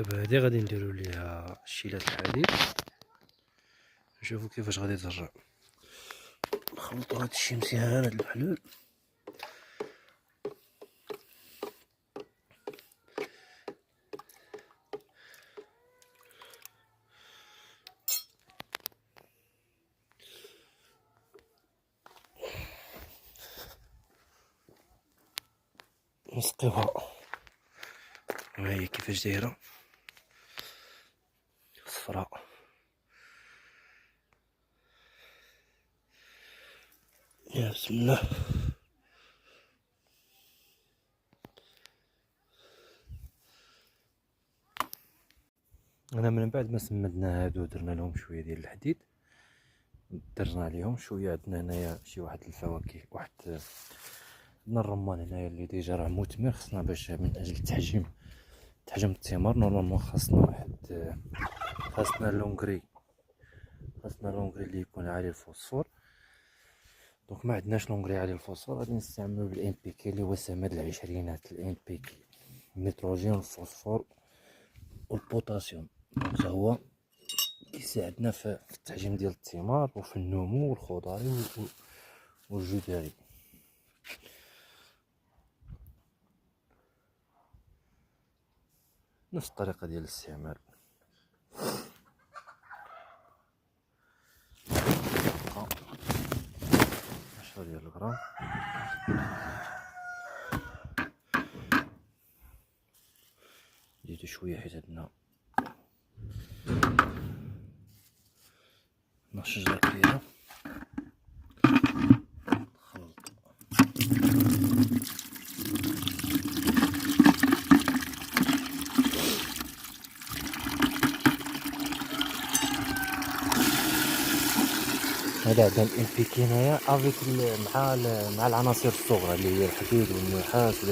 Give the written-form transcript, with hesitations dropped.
دابا هادي غادي نديرو ليها شيلات الحديد، نشوفو كيفاش غادي ترجع. نخلطو هادشي مزيان، هاد المحلول نسقيوها. ها هي كيفاش دايره صفراء. يا بسم الله. انا من بعد ما سمدنا هادو درنا لهم شويه ديال الحديد، درنا عليهم شويه. عندنا هنايا شي واحد الفواكه، واحد عندنا الرمان هنايا اللي ديجا راه مثمر، خصنا باش من اجل تحجيم الثمار. نورمالمون خاصنا لونغري اللي يكون عالي الفوسفور. دونك ما عندناش لونغري عالي الفوسفور، غادي نستعملو بالان بي كي اللي هو سماد العشرينات. الان بي كي النيتروجين والفوسفور والبوتاسيوم، دونك هو كيساعدنا في التحجيم ديال الثمار وفي النمو الخضري والجدري. نفس الطريقه ديال الاستعمال. 10 ديال الغرام. زيدو شويه حيت عندنا 12 شجره كبيره. خلط هذا عندنا الان بي كي هنايا افيك مع العناصر الصغرى اللي هي الحديد والنحاس.